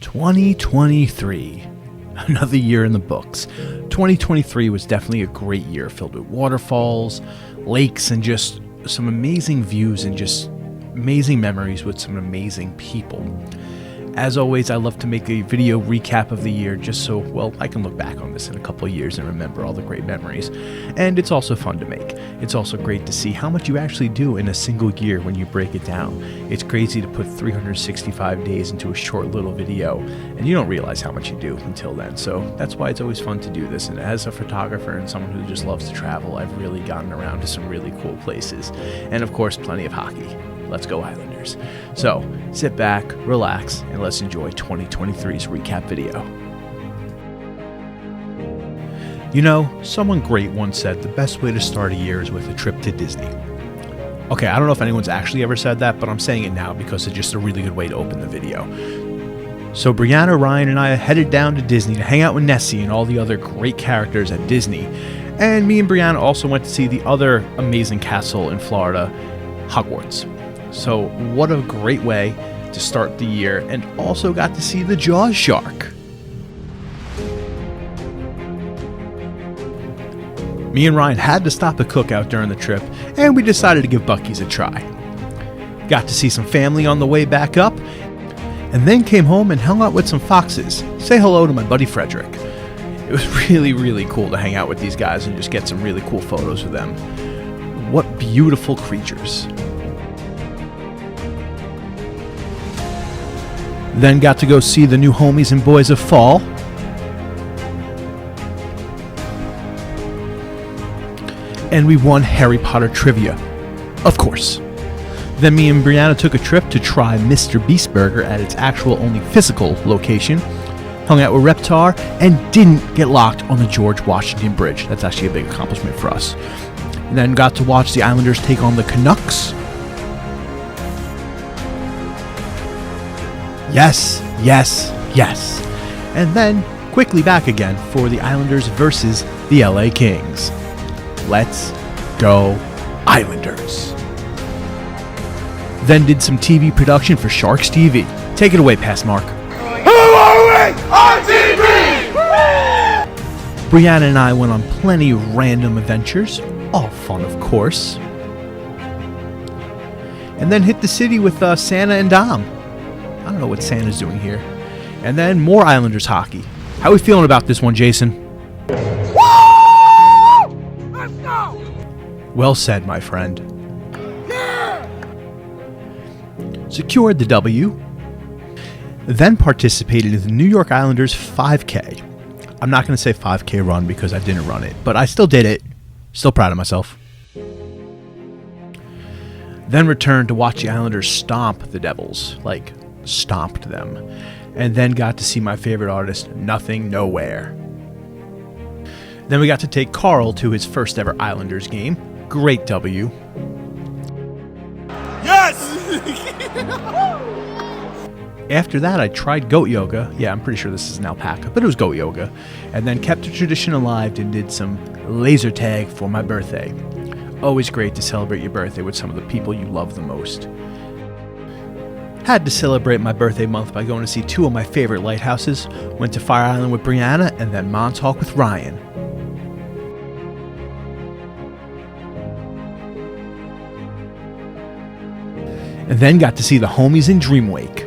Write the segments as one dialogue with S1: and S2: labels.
S1: 2023. Another year in the books. 2023 was definitely a great year filled with waterfalls, lakes, and just some amazing views and just amazing memories with some amazing people. As always, I love to make a video recap of the year just so, well, I can look back on this in a couple of years and remember all the great memories. And it's also fun to make. It's also great to see how much you actually do in a single year when you break it down. It's crazy to put 365 days into a short little video, and you don't realize how much you do until then. So that's why it's always fun to do this. And as a photographer and someone who just loves to travel, I've really gotten around to some really cool places. And of course, plenty of hockey. Let's go Islanders. So sit back, relax, and let's enjoy 2023's recap video. You know, someone great once said the best way to start a year is with a trip to Disney. Okay, I don't know if anyone's actually ever said that, but I'm saying it now because it's just a really good way to open the video. So Brianna, Ryan, and I headed down to Disney to hang out with Nessie and all the other great characters at Disney. And me and Brianna also went to see the other amazing castle in Florida, Hogwarts. So what a great way to start the year, and also got to see the Jaws shark. Me and Ryan had to stop at Cookout during the trip, and we decided to give Buc-ee's a try. Got to see some family on the way back up, and then came home and hung out with some foxes. Say hello to my buddy Frederick. It was really, really cool to hang out with these guys and just get some really cool photos with them. What beautiful creatures. Then got to go see the new homies and boys of Fall. And we won Harry Potter trivia. Of course. Then me and Brianna took a trip to try Mr. Beast Burger at its actual only physical location. Hung out with Reptar and didn't get locked on the George Washington Bridge. That's actually a big accomplishment for us. And then got to watch the Islanders take on the Canucks. Yes, yes, yes. And then quickly back again for the Islanders versus the LA Kings. Let's go Islanders. Then did some TV production for Sharks TV. Take it away, Pass Mark.
S2: Who are we? RTB!
S1: Brianna and I went on plenty of random adventures, all fun of course. And then hit the city with Santa and Dom. I don't know what Santa's doing here. And then more Islanders hockey. How are we feeling about this one, Jason?
S2: Woo! Let's go!
S1: Well said, my friend.
S2: Yeah!
S1: Secured the W. Then participated in the New York Islanders 5K. I'm not going to say 5K run because I didn't run it, but I still did it. Still proud of myself. Then returned to watch the Islanders stomp the Devils. Like, stomped them. And then got to see my favorite artist, Nothing Nowhere. Then we got to take Carl to his first ever Islanders game. Great W.
S2: Yes!
S1: After that, I tried goat yoga. Yeah, I'm pretty sure this is an alpaca, but it was goat yoga. And then kept the tradition alive and did some laser tag for my birthday. Always great to celebrate your birthday with some of the people you love the most. Had to celebrate my birthday month by going to see two of my favorite lighthouses. Went to Fire Island with Brianna and then Montauk with Ryan. And then got to see the homies in Dreamwake.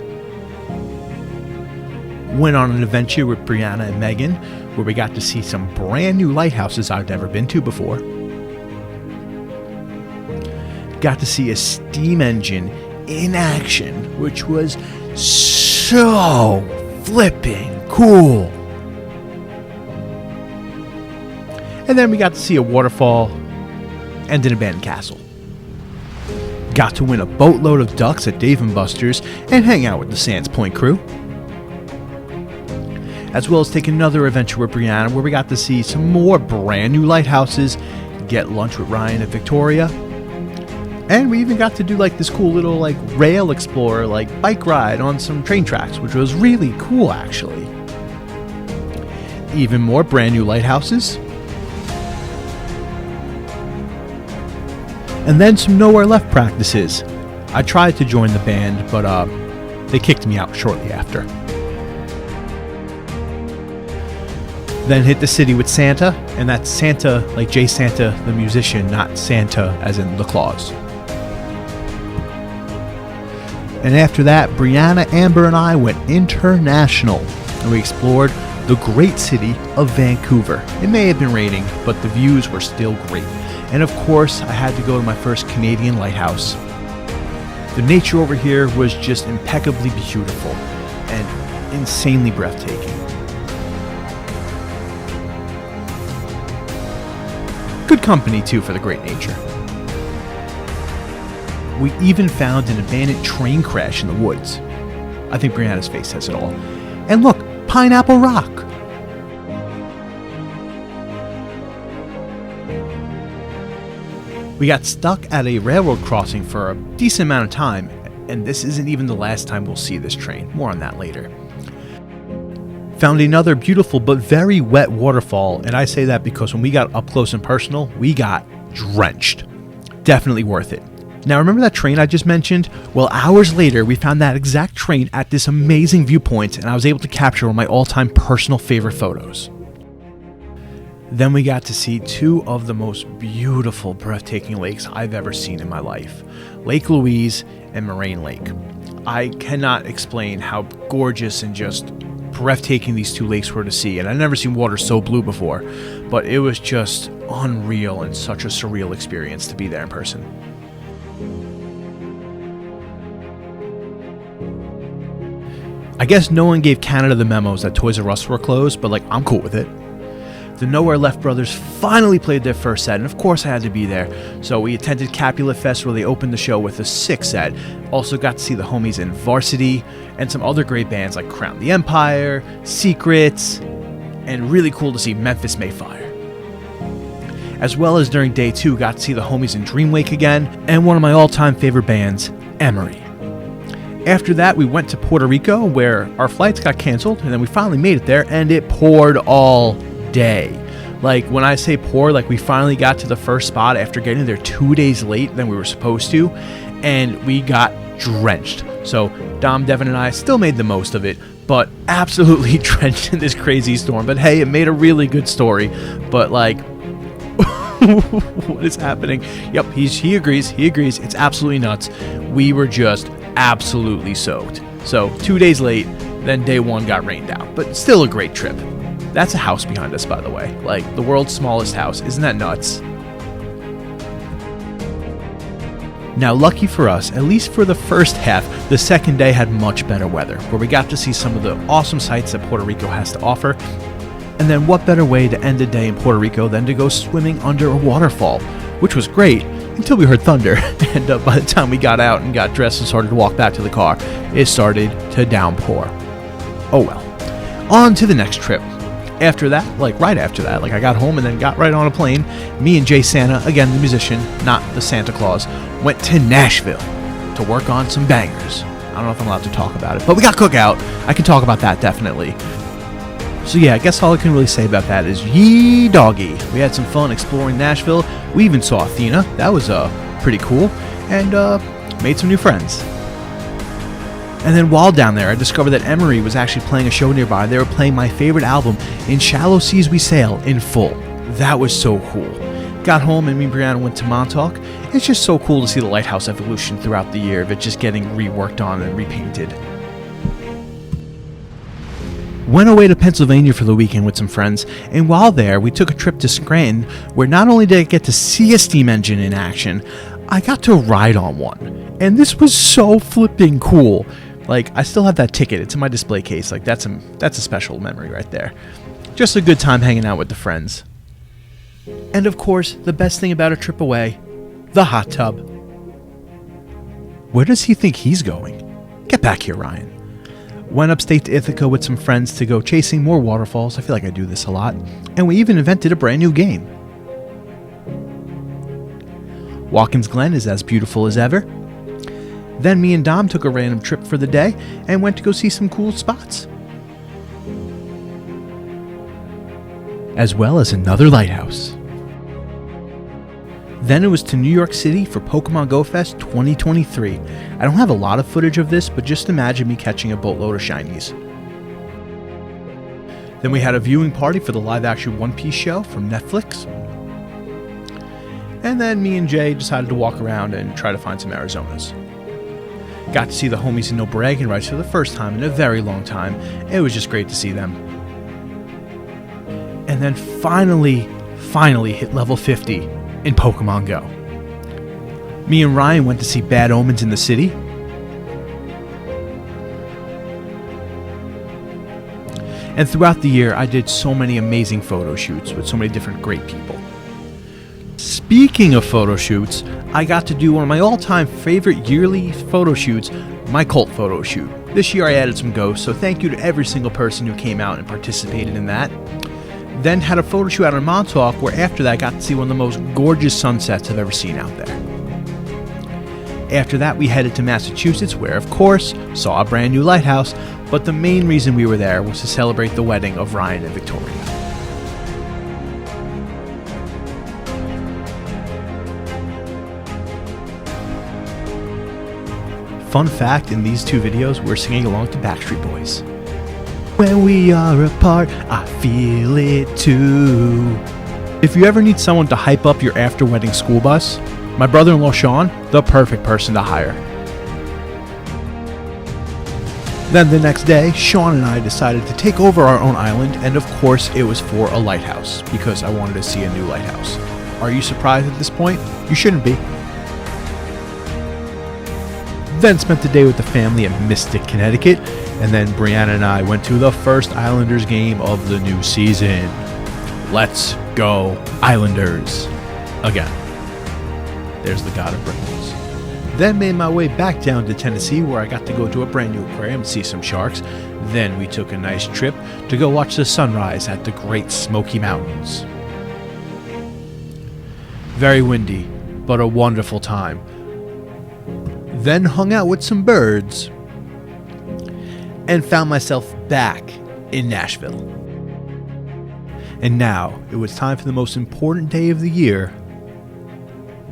S1: Went on an adventure with Brianna and Megan where we got to see some brand new lighthouses I've never been to before. Got to see a steam engine in action, which was so flipping cool. And then we got to see a waterfall and an abandoned castle. Got to win a boatload of ducks at Dave & Buster's and hang out with the Sands Point crew. As well as take another adventure with Brianna where we got to see some more brand new lighthouses, get lunch with Ryan at Victoria. And we even got to do like this cool little like rail explorer, like bike ride on some train tracks, which was really cool actually. Even more brand new lighthouses. And then some Nowhere Left practices. I tried to join the band, but they kicked me out shortly after. Then hit the city with Santa, and that's Santa like Jay Santa the musician, not Santa as in the Claus. And after that, Brianna, Amber, and I went international, and we explored the great city of Vancouver. It may have been raining, but the views were still great. And of course, I had to go to my first Canadian lighthouse. The nature over here was just impeccably beautiful and insanely breathtaking. Good company, too, for the great nature. We even found an abandoned train crash in the woods. I think Brianna's face says it all. And look, Pineapple Rock. We got stuck at a railroad crossing for a decent amount of time, and this isn't even the last time we'll see this train. More on that later. Found another beautiful but very wet waterfall, and I say that because when we got up close and personal, we got drenched. Definitely worth it. Now remember that train I just mentioned? Well, hours later, we found that exact train at this amazing viewpoint, and I was able to capture one of my all-time personal favorite photos. Then we got to see two of the most beautiful, breathtaking lakes I've ever seen in my life. Lake Louise and Moraine Lake. I cannot explain how gorgeous and just breathtaking these two lakes were to see, and I've never seen water so blue before, but it was just unreal and such a surreal experience to be there in person. I guess no one gave Canada the memos that Toys R Us were closed, but I'm cool with it. The Nowhere Left brothers finally played their first set, and of course I had to be there. So we attended Capulet Fest where they opened the show with a 6 set. Also got to see the homies in Varsity, and some other great bands like Crown the Empire, Secrets, and really cool to see Memphis Mayfire. As well as during day 2, got to see the homies in Dreamwake again, and one of my all-time favorite bands, Emery. After that, we went to Puerto Rico, where our flights got canceled, and then we finally made it there, and it poured all day. When I say pour, we finally got to the first spot after getting there 2 days late than we were supposed to, and we got drenched. So Dom, Devin, and I still made the most of it, but absolutely drenched in this crazy storm. But hey, it made a really good story. But what is happening? Yep, he agrees. It's absolutely nuts. We were just absolutely soaked. So 2 days late, then day 1 got rained out, but still a great trip. That's a house behind us, by the way. The world's smallest house. Isn't that nuts? Now, lucky for us, at least for the first half, the second day had much better weather, where we got to see some of the awesome sights that Puerto Rico has to offer. And then what better way to end a day in Puerto Rico than to go swimming under a waterfall, which was great until we heard thunder. And by the time we got out and got dressed and started to walk back to the car, it started to downpour. Oh well. On to the next trip. After that, right after that, I got home and then got right on a plane. Me and Jay Santa, again the musician, not the Santa Claus, went to Nashville to work on some bangers. I don't know if I'm allowed to talk about it, but we got Cookout. I can talk about that, definitely. So yeah, I guess all I can really say about that is yee doggy. We had some fun exploring Nashville. We even saw Athena. That was pretty cool. And made some new friends. And then while down there, I discovered that Emery was actually playing a show nearby. They were playing my favorite album, In Shallow Seas We Sail, in full. That was so cool. Got home and me and Brianna went to Montauk. It's just so cool to see the lighthouse evolution throughout the year of it just getting reworked on and repainted. Went away to Pennsylvania for the weekend with some friends, and while there, we took a trip to Scranton, where not only did I get to see a steam engine in action, I got to ride on one. And this was so flipping cool. I still have that ticket. It's in my display case. That's a special memory right there. Just a good time hanging out with the friends. And of course, the best thing about a trip away, the hot tub. Where does he think he's going? Get back here, Ryan. Went upstate to Ithaca with some friends to go chasing more waterfalls. I feel like I do this a lot. And we even invented a brand new game. Watkins Glen is as beautiful as ever. Then me and Dom took a random trip for the day and went to go see some cool spots. As well as another lighthouse. Then it was to New York City for Pokemon Go Fest 2023. I don't have a lot of footage of this, but just imagine me catching a boatload of shinies. Then we had a viewing party for the live-action One Piece show from Netflix. And then me and Jay decided to walk around and try to find some Arizonas. Got to see the homies in No Bragging Rights for the first time in a very long time. It was just great to see them. And then finally hit level 50 in Pokemon Go. Me and Ryan went to see Bad Omens in the city. And throughout the year, I did so many amazing photo shoots with so many different great people. Speaking of photo shoots, I got to do one of my all-time favorite yearly photo shoots, my cult photo shoot. This year I added some ghosts, so thank you to every single person who came out and participated in that. Then had a photo shoot out in Montauk, where after that I got to see one of the most gorgeous sunsets I've ever seen out there. After that, we headed to Massachusetts, where, of course, saw a brand new lighthouse, but the main reason we were there was to celebrate the wedding of Ryan and Victoria. Fun fact, in these two videos, we're singing along to Backstreet Boys. When we are apart, I feel it too. If you ever need someone to hype up your after-wedding school bus, my brother-in-law Sean, the perfect person to hire. Then the next day, Sean and I decided to take over our own island, and of course it was for a lighthouse, because I wanted to see a new lighthouse. Are you surprised at this point? You shouldn't be. Then spent the day with the family in Mystic, Connecticut, and then Brianna and I went to the first Islanders game of the new season. Let's go Islanders. Again. There's the god of Britons. Then made my way back down to Tennessee, where I got to go to a brand new aquarium and see some sharks. Then we took a nice trip to go watch the sunrise at the Great Smoky Mountains. Very windy, but a wonderful time. Then hung out with some birds and found myself back in Nashville. And now it was time for the most important day of the year,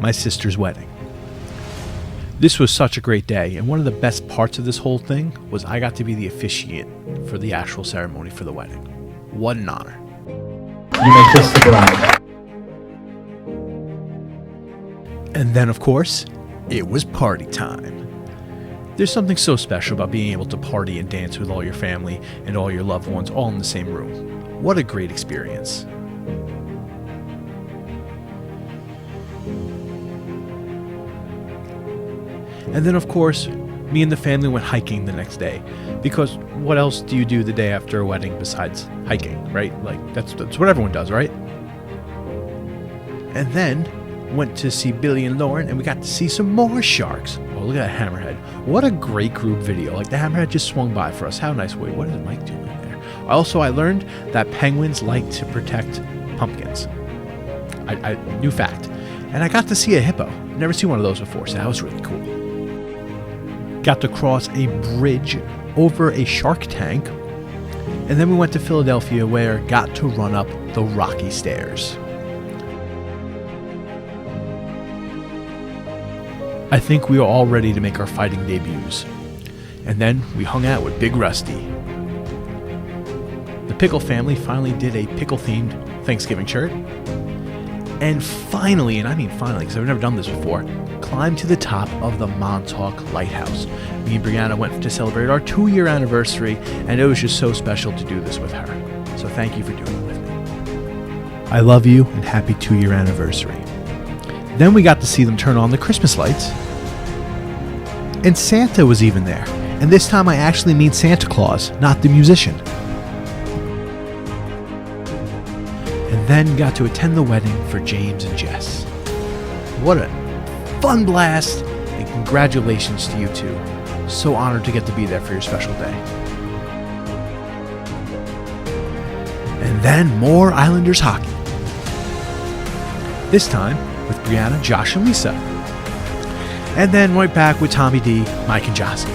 S1: my sister's wedding. This was such a great day, and one of the best parts of this whole thing was I got to be the officiant for the actual ceremony for the wedding. What an honor.
S3: You may kiss the bride.
S1: And then, of course, it was party time. There's something so special about being able to party and dance with all your family and all your loved ones all in the same room. What a great experience. And then, of course, me and the family went hiking the next day, because what else do you do the day after a wedding besides hiking, right? Like, that's what everyone does, right? And then went to see Billy and Lauren, and we got to see some more sharks. Oh, look at that hammerhead. What a great group video. Like, the hammerhead just swung by for us. How nice. Wait, what is Mike doing there? Also, I learned that penguins like to protect pumpkins. New fact. And I got to see a hippo. Never seen one of those before, so that was really cool. Got to cross a bridge over a shark tank, and then we went to Philadelphia, where got to run up the Rocky Stairs. I think we were all ready to make our fighting debuts. And then we hung out with Big Rusty. The Pickle family finally did a pickle-themed Thanksgiving shirt. And finally, and I mean finally, because I've never done this before, climbed to the top of the Montauk Lighthouse. Me and Brianna went to celebrate our 2-year anniversary, and it was just so special to do this with her. So thank you for doing it with me. I love you, and happy 2-year anniversary. Then we got to see them turn on the Christmas lights. And Santa was even there. And this time I actually mean Santa Claus, not the musician. And then got to attend the wedding for James and Jess. What a fun blast, and congratulations to you two. So honored to get to be there for your special day. And then more Islanders hockey. This time with Brianna, Josh, and Lisa. And then right back with Tommy D, Mike, and Jossie.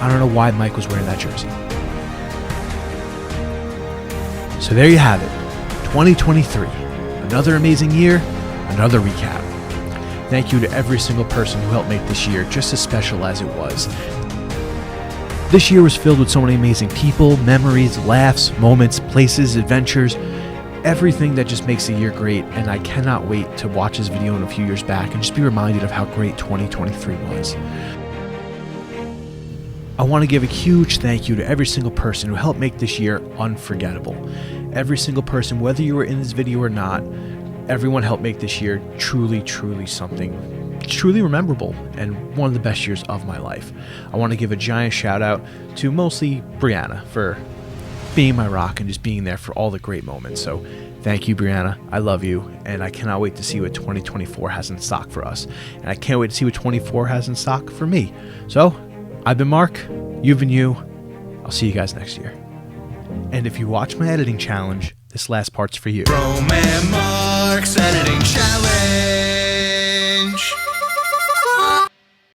S1: I don't know why Mike was wearing that jersey. So there you have it, 2023. Another amazing year, another recap. Thank you to every single person who helped make this year just as special as it was. This year was filled with so many amazing people, memories, laughs, moments, places, adventures, everything that just makes the year great, and I cannot wait to watch this video in a few years back and just be reminded of how great 2023 was. I want to give a huge thank you to every single person who helped make this year unforgettable. Every single person, whether you were in this video or not, everyone helped make this year truly, truly something truly memorable and one of the best years of my life. I want to give a giant shout out to mostly Brianna for being my rock and just being there for all the great moments. So thank you, Brianna. I love you, and I cannot wait to see what 2024 has in stock for us. And I can't wait to see what 2024 has in stock for me. So I've been Mark, you've been you. I'll see you guys next year. And if you watch my editing challenge, this last part's for you.
S4: Roman Mark's editing challenge.